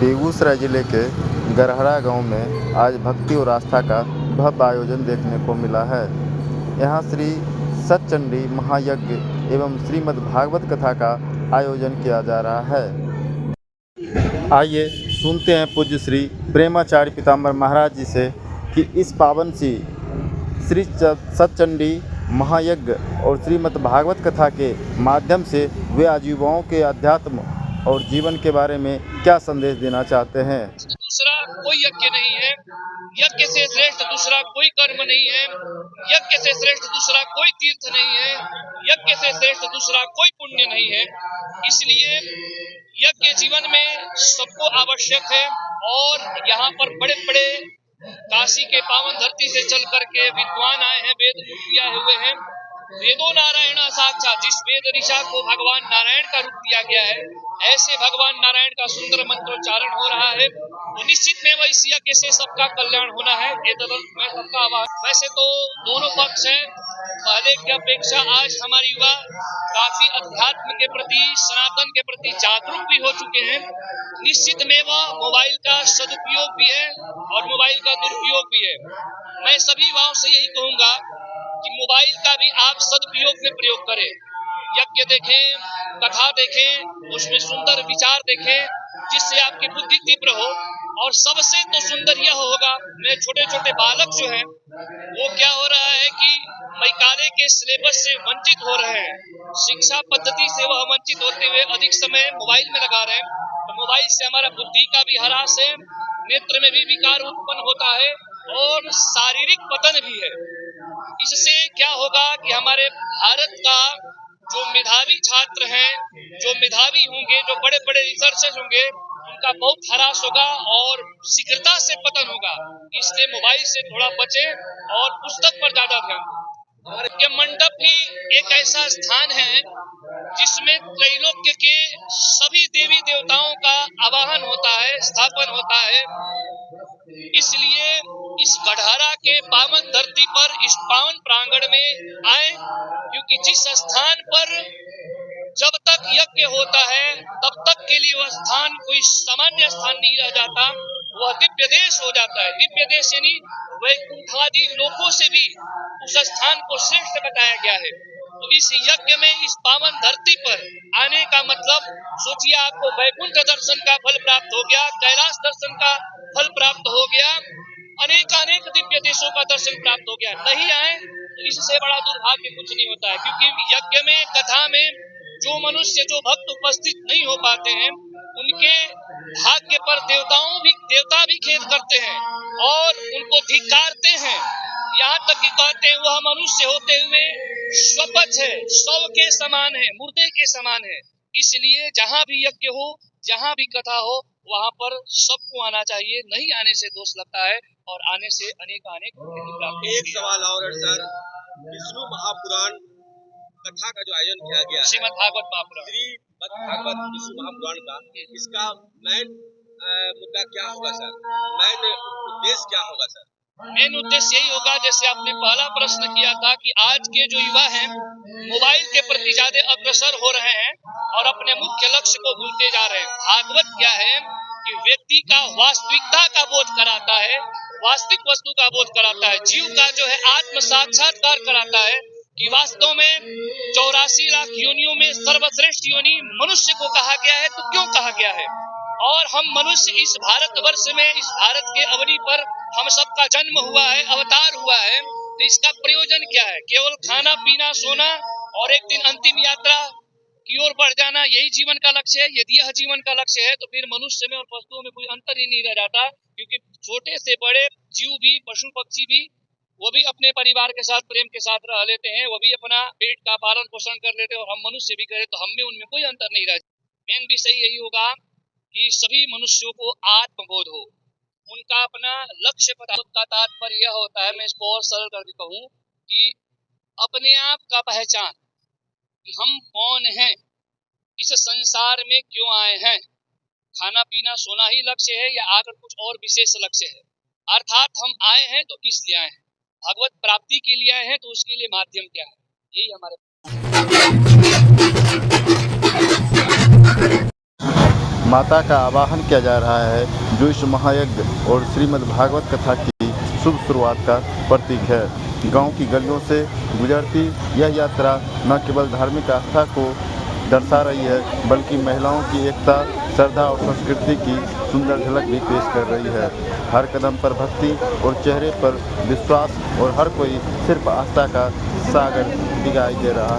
बेगूसराय जिले के गरहरा गांव में आज भक्ति और आस्था का भव्य आयोजन देखने को मिला है। यहां श्री सतचंडी महायज्ञ एवं श्रीमद् भागवत कथा का आयोजन किया जा रहा है। आइए सुनते हैं पूज्य श्री प्रेमाचार्य पीताम्बर महाराज जी से कि इस पावन श्री सतचंडी महायज्ञ और श्रीमद् भागवत कथा के माध्यम से वे आज युवाओं के अध्यात्म और जीवन के बारे में क्या संदेश देना चाहते हैं। दूसरा कोई यज्ञ नहीं है, यज्ञ से श्रेष्ठ दूसरा कोई कर्म नहीं है, यज्ञ से श्रेष्ठ दूसरा कोई तीर्थ नहीं है, यज्ञ से श्रेष्ठ दूसरा कोई पुण्य नहीं है। इसलिए यज्ञ जीवन में सबको आवश्यक है और यहाँ पर बड़े बड़े काशी के पावन धरती से चल करके विद्वान आए हैं, वेद दिया हुए हैं। वेदो नारायण साक्षात, जिस वेद ऋषा को भगवान नारायण का रूप दिया गया है, ऐसे भगवान नारायण का सुंदर मंत्रोच्चारण हो रहा है। तो निश्चित में इस यज्ञ से सबका कल्याण होना है, ये मैं सबका आवाहन। वैसे तो दोनों पक्ष हैं, पहले की अपेक्षा आज हमारे युवा काफी अध्यात्म के प्रति, सनातन के प्रति जागरूक भी हो चुके हैं। निश्चित में वह मोबाइल का सदुपयोग भी है और मोबाइल का दुरुपयोग भी है। मैं सभी युवाओं से यही कहूंगा कि मोबाइल का भी आप सदुपयोग में प्रयोग करें। यज्ञ देखें, कथा देखें, उसमें सुंदर विचार देखें, जिससे आपकी बुद्धि तीव्र हो। और सबसे तो सुंदर यह होगा, मेरे छोटे छोटे बालक जो हैं, वो क्या हो रहा है कि मैकाले के सिलेबस से वंचित हो रहे हैं, शिक्षा पद्धति से वह वंचित होते हुए अधिक समय मोबाइल में लगा रहे हैं। तो मोबाइल से हमारा बुद्धि का भी ह्रास है, नेत्र में भी विकार उत्पन्न होता है और शारीरिक पतन भी है। इससे क्या होगा कि हमारे भारत का जो मेधावी छात्र हैं, जो मेधावी होंगे, जो बड़े बड़े रिसर्चर्स होंगे, उनका बहुत ह्रास होगा और शीघ्रता से पतन होगा। इसलिए मोबाइल से थोड़ा बचें और पुस्तक पर ज्यादा ध्यान दें। यज्ञ मंडप ही एक ऐसा स्थान है जिसमें त्रैलोक्य के सभी देवी देवताओं का आवाहन होता है, स्थापन होता है। इसलिए इस गढ़हरा के पावन धरती पर, इस पावन प्रांगण में आए, क्योंकि जिस स्थान पर जब तक यज्ञ होता है तब तक के लिए वह स्थान कोई सामान्य स्थान नहीं रह जाता, वह दिव्य देश हो जाता है। दिव्य देश यानी वैकुंठादि लोकों से भी उस स्थान को श्रेष्ठ बताया गया है। तो इस यज्ञ में, इस पावन धरती पर आने का मतलब, सोचिए आपको वैकुंठ दर्शन का फल प्राप्त हो गया, कैलाश दर्शन का फल प्राप्त हो गया, अनेक दिव्य देशों का दर्शन प्राप्त हो गया। नहीं आए तो इससे बड़ा दुर्भाग्य कुछ नहीं होता है। क्योंकि यज्ञ में, कथा में जो मनुष्य, जो भक्त उपस्थित नहीं हो पाते हैं, उनके भाग्य पर देवता भी खेद करते हैं और उनको धिक्कारते हैं। यहाँ तक कि कहते हैं वह मनुष्य होते हुए स्वपच है, शव के समान है, मुर्दे के समान है। इसलिए जहाँ भी यज्ञ हो, जहाँ भी कथा हो, वहाँ पर सबको आना चाहिए। नहीं आने से दोष लगता है और आने से अनेक एक सवाल और है सर, विष्णु महापुराण कथा का जो आयोजन किया गया, श्रीमद् भागवत महापुराण, श्रीमद् भागवत विष्णु महापुराण का, इसका मेन मुद्दा क्या होगा सर? मेन उद्देश्य क्या होगा सर? मेन उद्देश्य यही होगा, जैसे आपने पहला प्रश्न किया था कि आज के जो युवा हैं मोबाइल के प्रति ज्यादा अग्रसर हो रहे हैं और अपने मुख्य लक्ष्य को भूलते जा रहे हैं। भागवत क्या है कि व्यक्ति का वास्तविकता का बोध कराता है, वास्तविक वस्तु का बोध कराता है, जीव का जो है आत्म साक्षात्कार कराता है कि वास्तव में 84 लाख योनियों में सर्वश्रेष्ठ योनि मनुष्य को कहा गया है। तो क्यों कहा गया है? और हम मनुष्य इस भारतवर्ष में, इस भारत के अवधि पर हम सबका जन्म हुआ है, अवतार हुआ है। तो इसका प्रयोजन क्या है? केवल खाना पीना सोना और एक दिन अंतिम यात्रा की ओर बढ़ जाना, यही जीवन का लक्ष्य है। यदि यह जीवन का लक्ष्य है तो फिर मनुष्य में और पशुओं में कोई अंतर ही नहीं रह जाता, क्योंकि छोटे से बड़े जीव भी, पशु पक्षी भी, वो भी अपने परिवार के साथ प्रेम के साथ रह लेते हैं, वो भी अपना पेट का पालन पोषण कर लेते हैं और हम मनुष्य भी करें तो हम में उनमें कोई अंतर नहीं रह जाता। मेन भी सही यही होगा कि सभी मनुष्यों को आत्मबोध हो, उनका अपना लक्ष्य पता। का तात्पर्य यह होता है, मैं इसको और सरल करके कहूँ कि अपने आप का पहचान, कि हम कौन हैं, इस संसार में क्यों आए हैं। खाना पीना सोना ही लक्ष्य है या आकर कुछ और विशेष लक्ष्य है? अर्थात हम आए हैं तो किस लिए आए हैं? भगवत प्राप्ति के लिए आए हैं तो उसके लिए माध्यम क्या है? यही हमारे माता का आवाहन किया जा रहा है, जो इस महायज्ञ और श्रीमद् भागवत कथा की शुभ शुरुआत का प्रतीक है। गांव की गलियों से गुजरती यह यात्रा न केवल धार्मिक आस्था को दर्शा रही है, बल्कि महिलाओं की एकता, श्रद्धा और संस्कृति की सुंदर झलक भी पेश कर रही है। हर कदम पर भक्ति और चेहरे पर विश्वास, और हर कोई सिर्फ आस्था का सागर दिखाई दे रहा है।